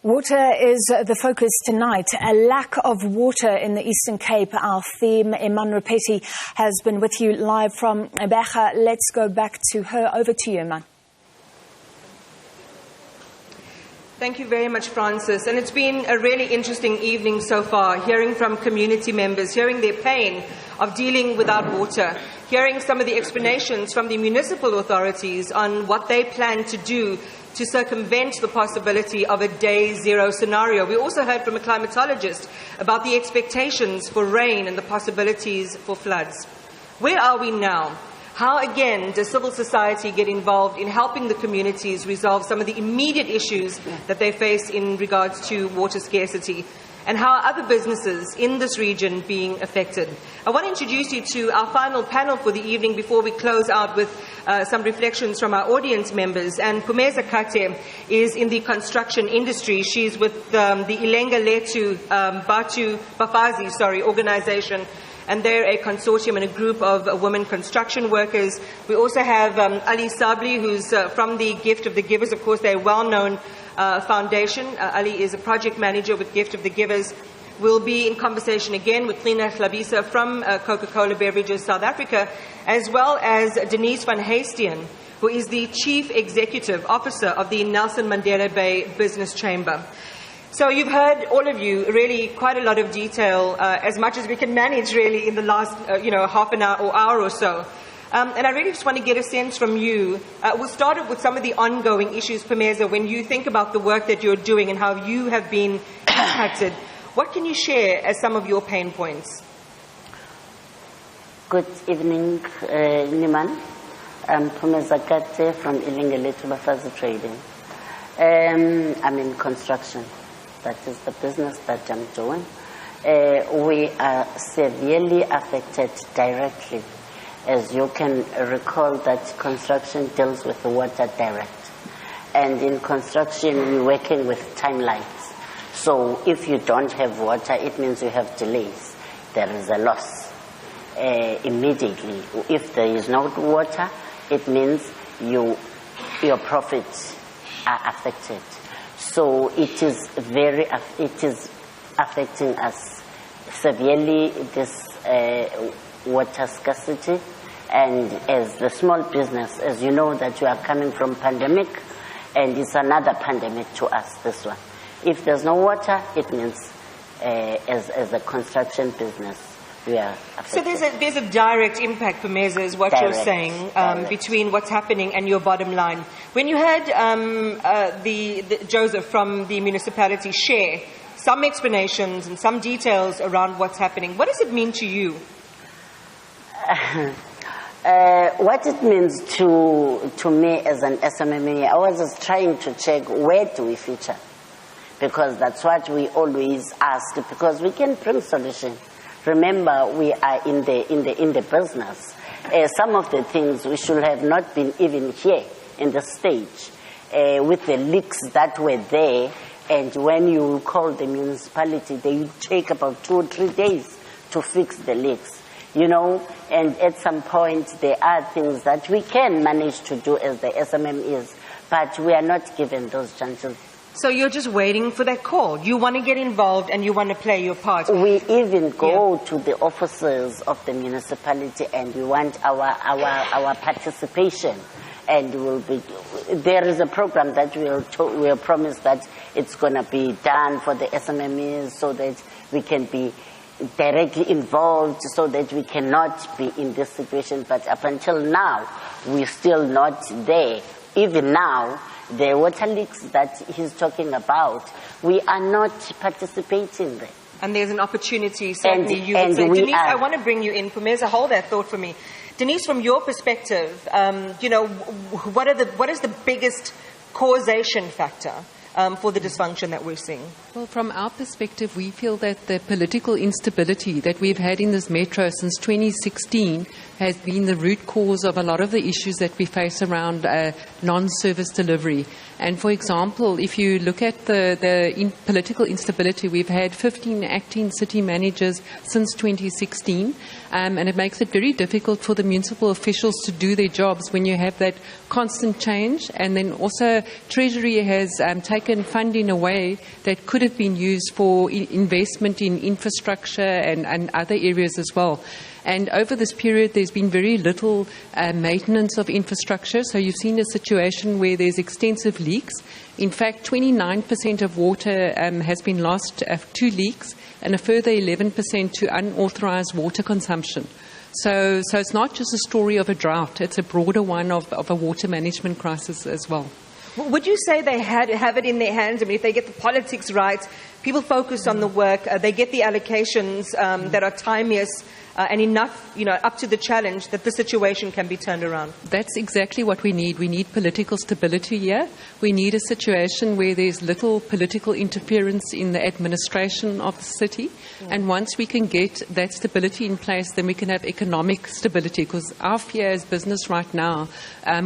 Water is the focus tonight. A lack of water in the Eastern Cape. Our theme, Iman Rapeti, has been with you live from Becha. Let's go back to her. Over to you, Iman. Thank you very much, Francis. And it's been a really interesting evening so far, hearing from community members, hearing their pain of dealing without water, hearing some of the explanations from the municipal authorities on what they plan to do to circumvent the possibility of a day zero scenario. We also heard from a climatologist about the expectations for rain and the possibilities for floods. Where are we now? How, again, does civil society get involved in helping the communities resolve some of the immediate issues that they face in regards to water scarcity? And how are other businesses in this region being affected? I want to introduce you to our final panel for the evening before we close out with some reflections from our audience members. And Phumeza Kate is in the construction industry. She's with the Ilenga Letu Batu Bafazi organization. And they're a consortium and a group of women construction workers. We also have Ali Sabli, who's from the Gift of the Givers. Of course, they're a well-known foundation. Ali is a project manager with Gift of the Givers. We'll be in conversation again with Lina Hlabisa from Coca-Cola Beverages South Africa, as well as Denise van Heestien, who is the Chief Executive Officer of the Nelson Mandela Bay Business Chamber. So you've heard, all of you, really quite a lot of detail, as much as we can manage really in the last, half an hour or hour or so. And I really just want to get a sense from you. We'll start off with some of the ongoing issues, Phumeza, when you think about the work that you're doing and how you have been impacted. What can you share as some of your pain points? Good evening, Niman. I'm Phumeza Kate from Ilinga Letu Bafazi Trading. I'm in construction. That is the business that I'm doing. We are severely affected directly. As you can recall, that construction deals with the water direct. And in construction, we're working with timelines. So if you don't have water, it means you have delays. There is a loss immediately. If there is no water, it means your profits are affected. So it is affecting us severely, this water scarcity. And as the small business, as you know, that you are coming from pandemic, and it's another pandemic to us, this one. If there's no water, it means as a construction business, we are affected. So there's a direct impact, Phumeza, is what you're saying, between what's happening and your bottom line. When you heard Joseph from the municipality share some explanations and some details around what's happening, what does it mean to you? What it means to me as an SMME, I was just trying to check where do we feature, because that's what we always ask, because we can bring solution. Remember, we are in the business. Some of the things we should have not been even here in the stage with the leaks that were there. And when you call the municipality, they take about 2 or 3 days to fix the leaks. And at some point there are things that we can manage to do as the SMM is, but we are not given those chances. So you're just waiting for that call. You want to get involved and you want to play your part. We even go to the officers of the municipality and we want our participation. And there is a program that we'll promise that it's going to be done for the SMMEs so that we can be directly involved, so that we cannot be in this situation. But up until now, we're still not there. Even now, the water leaks that he's talking about, we are not participating there. And there's an opportunity, certainly you would say. Denise, I want to bring you in. Phumeza, hold that thought for me. Denise, from your perspective, what is the biggest causation factor for the dysfunction that we're seeing? Well, from our perspective, we feel that the political instability that we've had in this metro since 2016 has been the root cause of a lot of the issues that we face around non-service delivery. And for example, if you look at the political instability, we've had 15 acting city managers since 2016, and it makes it very difficult for the municipal officials to do their jobs when you have that constant change. And then also Treasury has taken taken fund in a way that could have been used for investment in infrastructure and other areas as well. And over this period, there's been very little maintenance of infrastructure. So you've seen a situation where there's extensive leaks. In fact, 29% of water has been lost to leaks, and a further 11% to unauthorized water consumption. So it's not just a story of a drought, it's a broader one of a water management crisis as well. Would you say they have it in their hands? I mean, if they get the politics right, people focus on the work, they get the allocations that are timeous and enough, up to the challenge, that the situation can be turned around? That's exactly what we need. We need political stability here. We need a situation where there's little political interference in the administration of the city. And once we can get that stability in place, then we can have economic stability. Because our fear as business right now,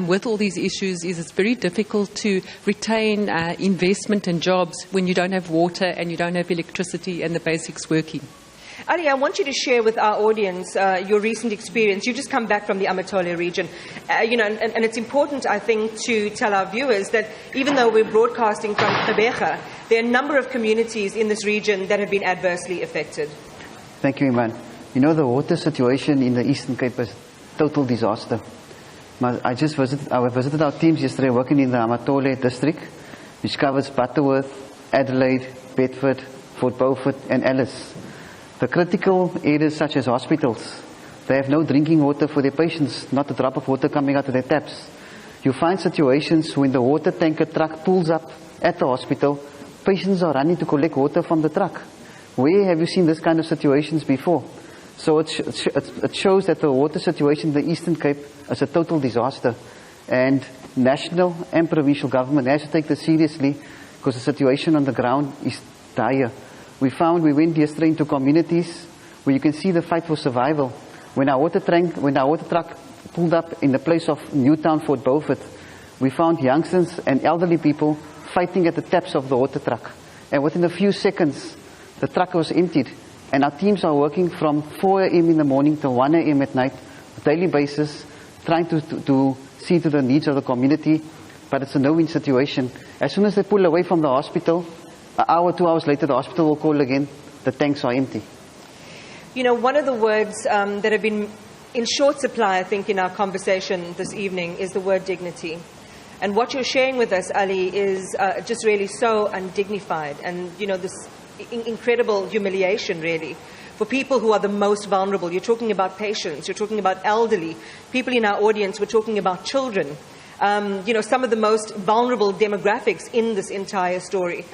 with all these issues, is it's very difficult to retain investment and jobs when you don't have water and you don't have electricity and the basics working. Ali, I want you to share with our audience your recent experience. You've just come back from the Amatole region, and it's important, I think, to tell our viewers that even though we're broadcasting from Gqeberha, there are a number of communities in this region that have been adversely affected. Thank you, Iman. The water situation in the Eastern Cape is total disaster. I visited our teams yesterday working in the Amatole district, which covers Butterworth, Adelaide, Bedford, Fort Beaufort and Alice. The critical areas such as hospitals, they have no drinking water for their patients, not a drop of water coming out of their taps. You find situations when the water tanker truck pulls up at the hospital, patients are running to collect water from the truck. Where have you seen this kind of situations before? So it shows that the water situation in the Eastern Cape is a total disaster. And national and provincial government has to take this seriously because the situation on the ground is dire. We went yesterday into communities where you can see the fight for survival. When our water truck pulled up in the place of Newtown, Fort Beaufort, we found youngsters and elderly people fighting at the taps of the water truck. And within a few seconds, the truck was emptied. And our teams are working from 4 a.m. in the morning to 1 a.m. at night, on a daily basis, trying to see to the needs of the community. But it's a no-win situation. As soon as they pull away from the hospital, an hour, 2 hours later, the hospital will call again, the tanks are empty. One of the words that have been in short supply, I think, in our conversation this evening is the word dignity. And what you're sharing with us, Ali, is just really so undignified and, this incredible humiliation, really, for people who are the most vulnerable. You're talking about patients, you're talking about elderly, people in our audience, we're talking about children, some of the most vulnerable demographics in this entire story.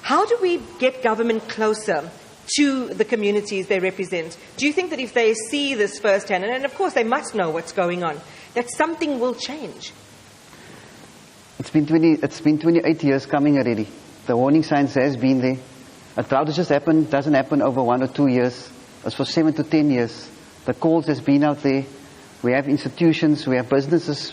How do we get government closer to the communities they represent? Do you think that if they see this firsthand, and of course they must know what's going on, that something will change? It's been 28 years coming already. The warning signs has been there. A drought doesn't happen over 1 or 2 years. It's for 7 to 10 years. The calls has been out there. We have institutions, we have businesses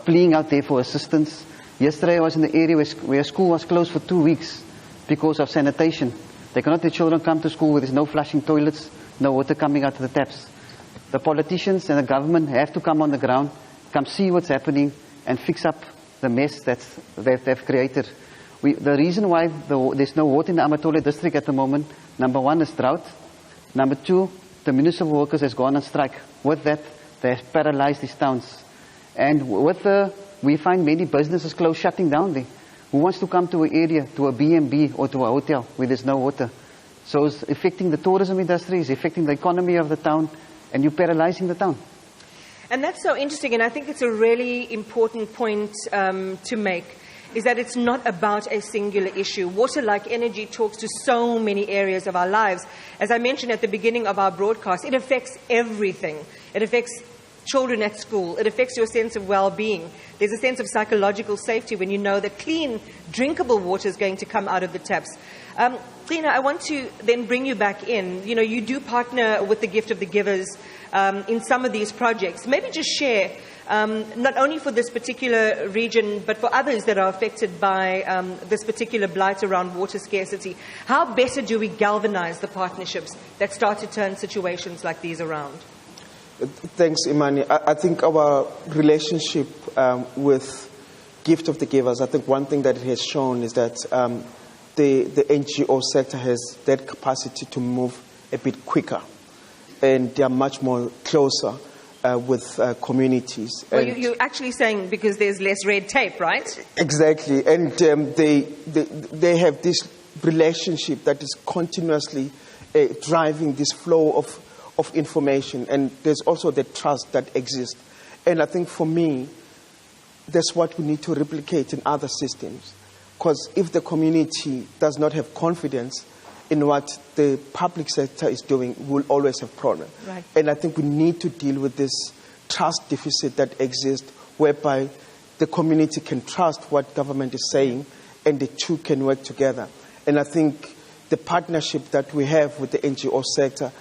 pleading out there for assistance. Yesterday I was in the area where school was closed for 2 weeks because of sanitation. They cannot let children come to school where there's no flushing toilets, no water coming out of the taps. The politicians and the government have to come on the ground, come see what's happening and fix up the mess that they've created. The reason why there's no water in the Amatole district at the moment, number 1 is drought. Number 2, the municipal workers has gone on strike. With that, they have paralyzed these towns. And we find many businesses close, shutting down there. Who wants to come to an area, to a B&B or to a hotel where there's no water? So it's affecting the tourism industry, it's affecting the economy of the town, and you're paralyzing the town. And that's so interesting, and I think it's a really important point to make, is that it's not about a singular issue. Water, like energy, talks to so many areas of our lives. As I mentioned at the beginning of our broadcast, it affects everything. It affects children at school. It affects your sense of well-being. There's a sense of psychological safety when you know that clean, drinkable water is going to come out of the taps. Tina, I want to then bring you back in. You do partner with the Gift of the Givers in some of these projects. Maybe just share, not only for this particular region, but for others that are affected by this particular blight around water scarcity. How better do we galvanize the partnerships that start to turn situations like these around? Thanks, Imani. I think our relationship with gift of the givers. I think one thing that it has shown is that the NGO sector has that capacity to move a bit quicker, and they are much more closer with communities. Well, you're actually saying because there's less red tape, right? Exactly, and they have this relationship that is continuously driving this flow of information, and there's also the trust that exists. And I think for me, that's what we need to replicate in other systems. Because if the community does not have confidence in what the public sector is doing, we'll always have problems. Right. And I think we need to deal with this trust deficit that exists, whereby the community can trust what government is saying, and the two can work together. And I think the partnership that we have with the NGO sector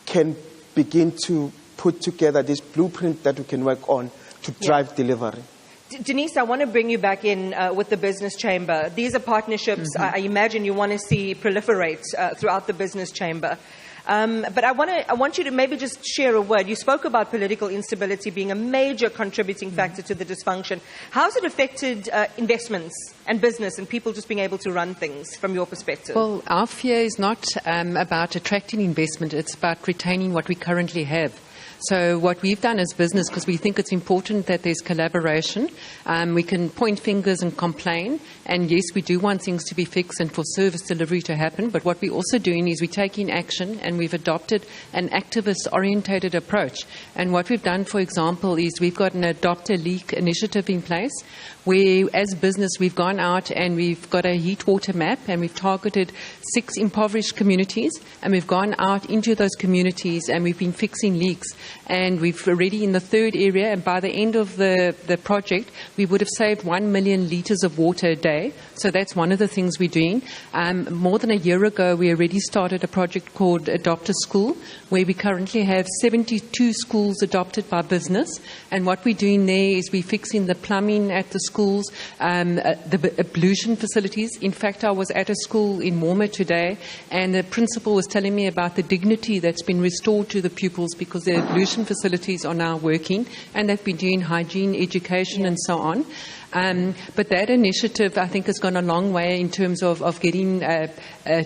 can begin to put together this blueprint that we can work on to drive delivery. Denise, I want to bring you back in with the business chamber. These are partnerships I imagine you want to see proliferate throughout the business chamber. But I want you to maybe just share a word. You spoke about political instability being a major contributing factor to the dysfunction. How's it affected investments and business and people just being able to run things from your perspective? Well, our fear is not about attracting investment. It's about retaining what we currently have. So what we've done as business, because we think it's important that there's collaboration, we can point fingers and complain, and yes, we do want things to be fixed and for service delivery to happen, but what we're also doing is we're taking action, and we've adopted an activist-orientated approach. And what we've done, for example, is we've got an Adopt a Leak initiative in place, where as business we've gone out and we've got a heat water map, and we've targeted 6 impoverished communities, and we've gone out into those communities and we've been fixing leaks. And we've already in the 3rd area, and by the end of the project, we would have saved 1 million litres of water a day. So that's one of the things we're doing. More than a year ago, we already started a project called Adopt a School, where we currently have 72 schools adopted by business. And what we're doing there is we're fixing the plumbing at the schools, the ablution facilities. In fact, I was at a school in Morma today, and the principal was telling me about the dignity that's been restored to the pupils because the ablution facilities are now working, and they've been doing hygiene, education, and so on. But that initiative, I think, has gone a long way in terms of getting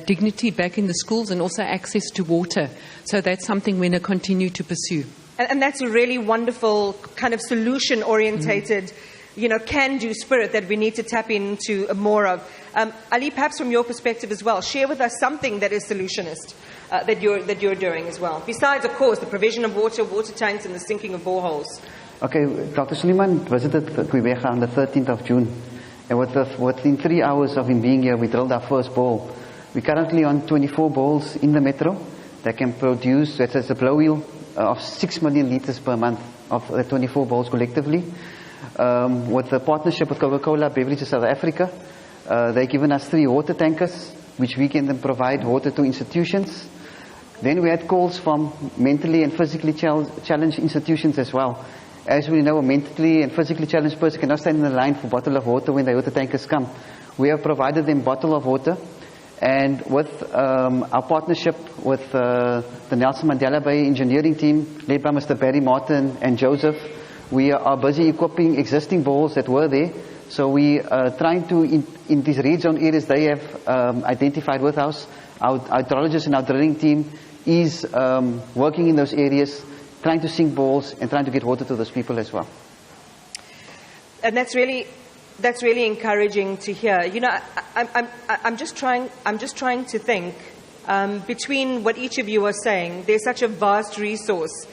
dignity back in the schools and also access to water. So that's something we're going to continue to pursue. And that's a really wonderful kind of solution-orientated, can-do spirit that we need to tap into more of. Ali, perhaps from your perspective as well, share with us something that is solutionist that you're doing as well. Besides, of course, the provision of water tanks, and the sinking of boreholes. Okay, Dr. Suleiman visited Quebec on the 13th of June. And within 3 hours of him being here, we drilled our first bore. We're currently on 24 bores in the metro that can produce, that's a blow wheel of 6 million litres per month of the 24 bores collectively. With the partnership with Coca-Cola Beverages South Africa, they've given us 3 water tankers, which we can then provide water to institutions. Then we had calls from mentally and physically challenged institutions as well. As we know, a mentally and physically challenged person cannot stand in the line for a bottle of water when the water tankers come. We have provided them a bottle of water, and with our partnership with the Nelson Mandela Bay engineering team, led by Mr. Barry Martin and Joseph, we are busy equipping existing bores that were there. So we are trying to, in these red zone areas they have identified with us, our hydrologists and our drilling team is working in those areas, trying to sink bores and trying to get water to those people as well. And that's really encouraging to hear. I'm just trying to think between what each of you are saying. There's such a vast resource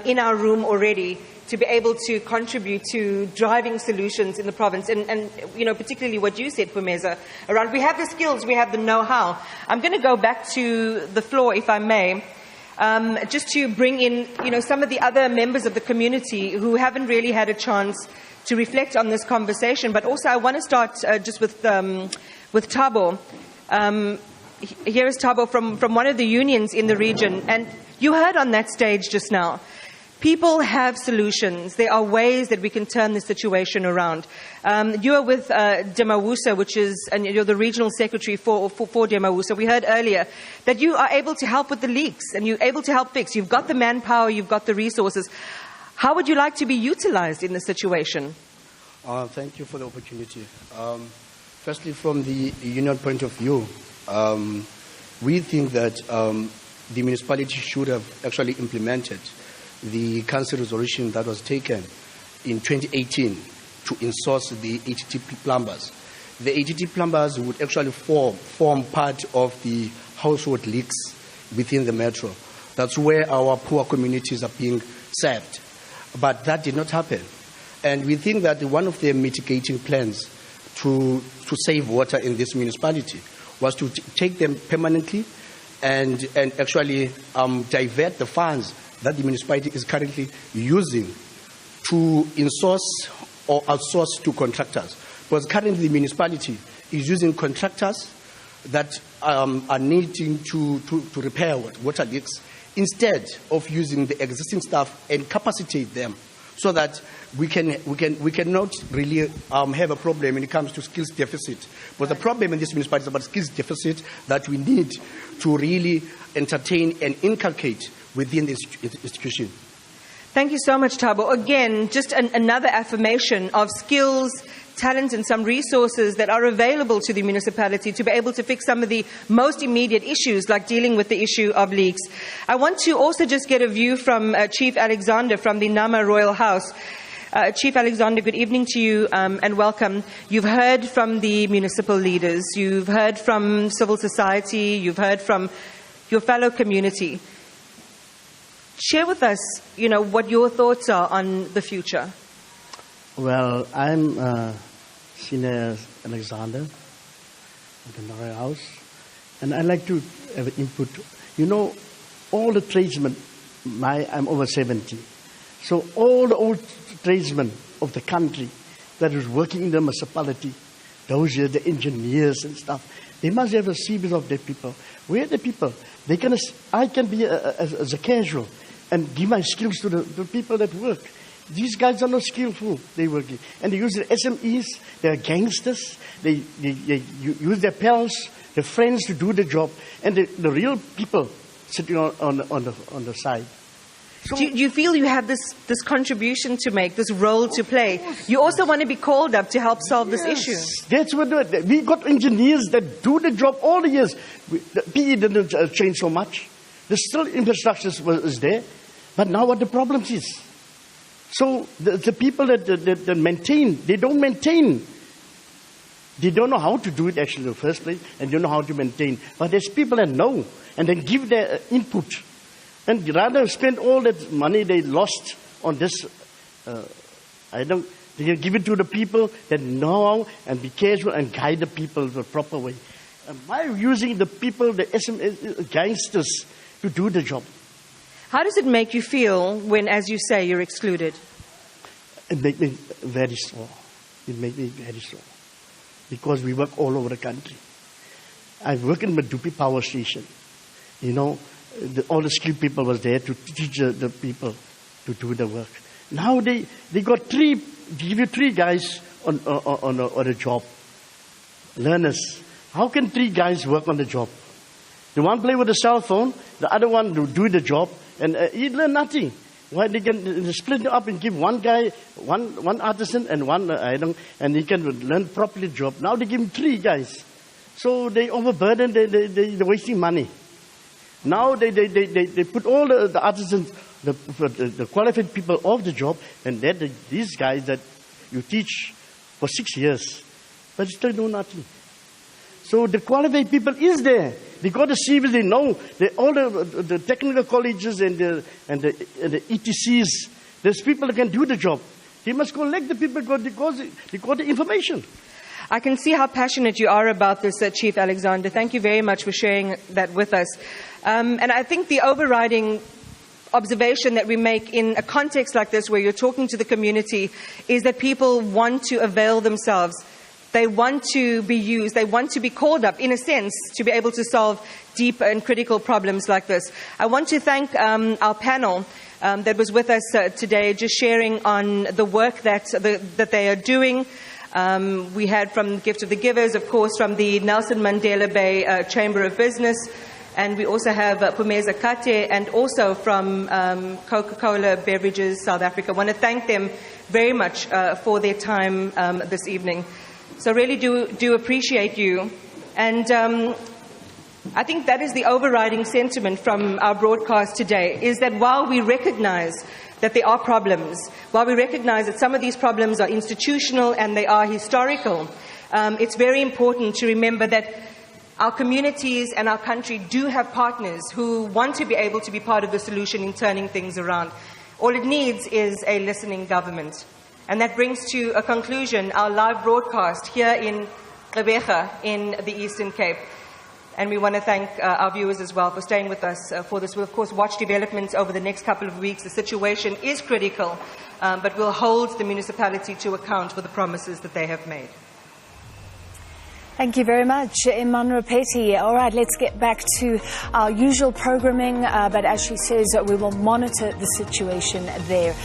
in our room already to be able to contribute to driving solutions in the province, and particularly what you said, Phumeza, around we have the skills, we have the know-how. I'm going to go back to the floor, if I may, just to bring in some of the other members of the community who haven't really had a chance to reflect on this conversation. But also I want to start just with Thabo. Here is Thabo from one of the unions in the region, and you heard on that stage just now. People have solutions. There are ways that we can turn the situation around. You are with Demawusa, and you're the regional secretary for Demawusa. We heard earlier that you are able to help with the leaks and you're able to help fix. You've got the manpower, you've got the resources. How would you like to be utilized in this situation? Thank you for the opportunity. Firstly, from the union point of view, we think that the municipality should have actually implemented the council resolution that was taken in 2018 to insource the ATT plumbers. The ATT plumbers would actually form part of the household leaks within the metro. That's where our poor communities are being served. But that did not happen. And we think that one of the mitigating plans to save water in this municipality was to take them permanently and actually divert the funds that the municipality is currently using to insource or outsource to contractors. Because currently the municipality is using contractors that are needing to repair water leaks instead of using the existing staff and capacitate them so that we cannot really have a problem when it comes to skills deficit. But the problem in this municipality is about skills deficit that we need to really entertain and inculcate within this institution. Thank you so much, Thabo. Again, just another affirmation of skills, talent and some resources that are available to the municipality to be able to fix some of the most immediate issues, like dealing with the issue of leaks. I want to also just get a view from Chief Alexander from the Nama Royal House. Chief Alexander, good evening to you and welcome. You've heard from the municipal leaders, you've heard from civil society, you've heard from your fellow community. Share with us, what your thoughts are on the future. Well, I'm Senior Alexander at the Royal House, and I'd like to have an input. All the tradesmen, I'm over 70, so all the old tradesmen of the country that is working in the municipality, those here, the engineers and stuff, they must have a series of their people. Where are the people? I can be as a casual and give my skills to the people that work. These guys are not skillful, they working. And they use their SMEs, they're gangsters, they use their pals, their friends to do the job, and the real people sitting on the side. So, do you feel you have this contribution to make, this role to play? You also want to be called up to help solve this issue. That's what we got engineers that do the job all the years. The PE didn't change so much. The still infrastructure is there, but now what the problem is. So the people that maintain, they don't maintain. They don't know how to do it actually in the first place, and don't know how to maintain. But there's people that know, and then give their input. And rather spend all that money they lost on this, they can give it to the people that know and be careful and guide the people the proper way. By using the people, the SMS gangsters, to do the job. How does it make you feel when, as you say, you're excluded? It makes me very sore. It makes me very sore. Because we work all over the country. I work in Madupi Power Station. All the skilled people was there to teach the people to do the work. Now they got give you three guys on a job. Learners. How can three guys work on the job? The one play with the cell phone, the other one do the job, and he learn nothing. Why they can split it up and give one guy, one artisan and one and he can learn properly the job. Now they give him three guys. So they overburden, they're wasting money. Now they put all the artisans, the qualified people off the job, and then these guys that you teach for 6 years, but still do nothing. So the qualified people is there. They got the civil, they know. All the technical colleges and the ETCs, there's people that can do the job. They must collect the people because they got the information. I can see how passionate you are about this, Chief Alexander. Thank you very much for sharing that with us. And I think the overriding observation that we make in a context like this, where you're talking to the community, is that people want to avail themselves. They want to be used. They want to be called up, in a sense, to be able to solve deep and critical problems like this. I want to thank our panel that was with us today, just sharing on the work that they are doing. We had from Gift of the Givers, of course, from the Nelson Mandela Bay Chamber of Business, And we also have Pumeza Kate and also from Coca-Cola Beverages South Africa. I want to thank them very much for their time this evening. So really do appreciate you. And I think that is the overriding sentiment from our broadcast today, is that while we recognize that there are problems, while we recognize that some of these problems are institutional and they are historical, it's very important to remember that our communities and our country do have partners who want to be able to be part of the solution in turning things around. All it needs is a listening government. And that brings to a conclusion our live broadcast here in Gqeberha in the Eastern Cape. And we want to thank our viewers as well for staying with us for this. We'll, of course, watch developments over the next couple of weeks. The situation is critical, but we'll hold the municipality to account for the promises that they have made. Thank you very much, Iman Rapeti. All right, let's get back to our usual programming, but as she says, we will monitor the situation there.